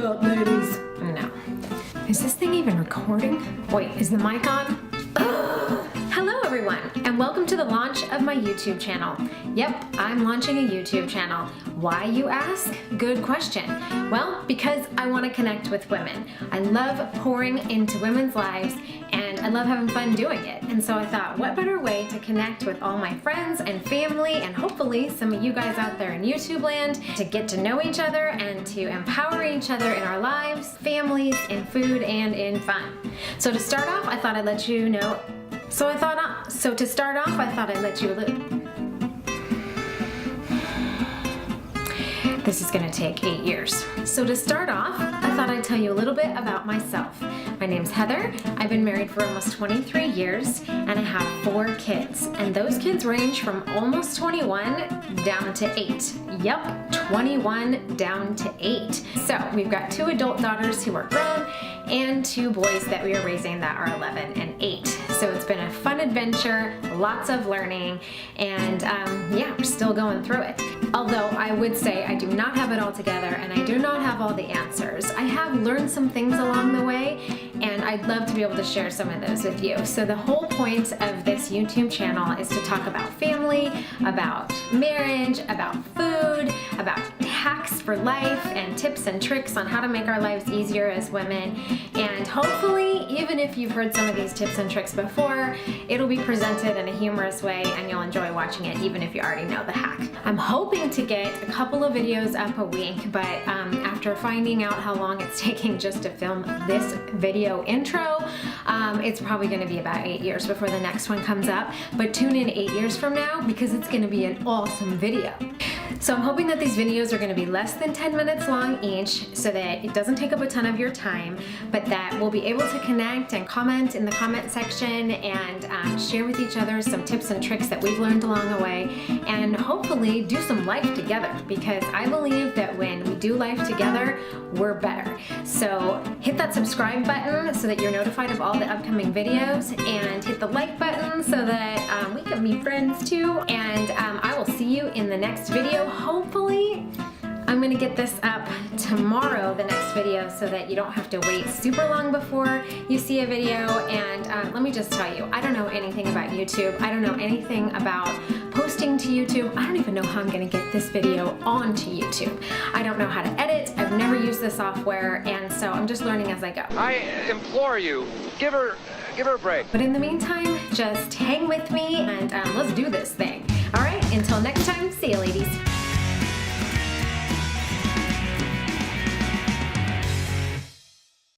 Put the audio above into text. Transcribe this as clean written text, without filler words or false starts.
up, ladies? No. Is this thing even recording? Wait, is the mic on? Hello everyone, and welcome to the launch of my YouTube channel. Yep, I'm launching a YouTube channel. Why, you ask? Good question. Well, because I want to connect with women. I love pouring into women's lives, and I love having fun doing it. And so I thought, what better way to connect with all my friends and family, and hopefully some of you guys out there in YouTube land, to get to know each other and to empower each other in our lives, families, in food, and in fun. So to start off, I thought I'd let you know. So to start off, I thought I'd let you This is gonna take 8 years. So to start off, I thought I'd tell you a little bit about myself. My name's Heather. I've been married for almost 23 years, and I have 4 kids. And those kids range from almost 21 down to 8. Yep, 21 down to 8. So we've got 2 adult daughters who are grown, and 2 boys that we are raising that are 11 and 8. So it's been a fun adventure, lots of learning, and yeah, we're still going through it. Although I would say I do not have it all together, and I do not have all the answers. I have learned some things along the way, and I'd love to be able to share some of those with you. So the whole point of this YouTube channel is to talk about family, about marriage, about food, about hacks for life, and tips and tricks on how to make our lives easier as women. And hopefully, even if you've heard some of these tips and tricks before, it'll be presented in a humorous way and you'll enjoy watching it even if you already know the hack. I'm hoping to get a couple of videos up a week, but after finding out how long it's taking just to film this video intro, it's probably going to be about 8 years before the next one comes up. But tune in 8 years from now because it's going to be an awesome video. So I'm hoping that these videos are going to be less than 10 minutes long each so that it doesn't take up a ton of your time, but that we'll be able to connect and comment in the comment section and share with each other some tips and tricks that we've learned along the way, and hopefully do some life together, because I believe that when we do life together, we're better. So hit that subscribe button so that you're notified of all the upcoming videos, and hit the like button so that we can be friends too, and I will see you in the next video. Hopefully, I'm gonna get this up tomorrow, the next video, so that you don't have to wait super long before you see a video. And let me just tell you, I don't know anything about YouTube. I don't know anything about posting to YouTube. I don't even know how I'm gonna get this video onto YouTube. I don't know how to edit. I've never used the software, and so I'm just learning as I go. I implore you, give her a break. But in the meantime, just hang with me and let's do this thing. All right, until next time, see you later.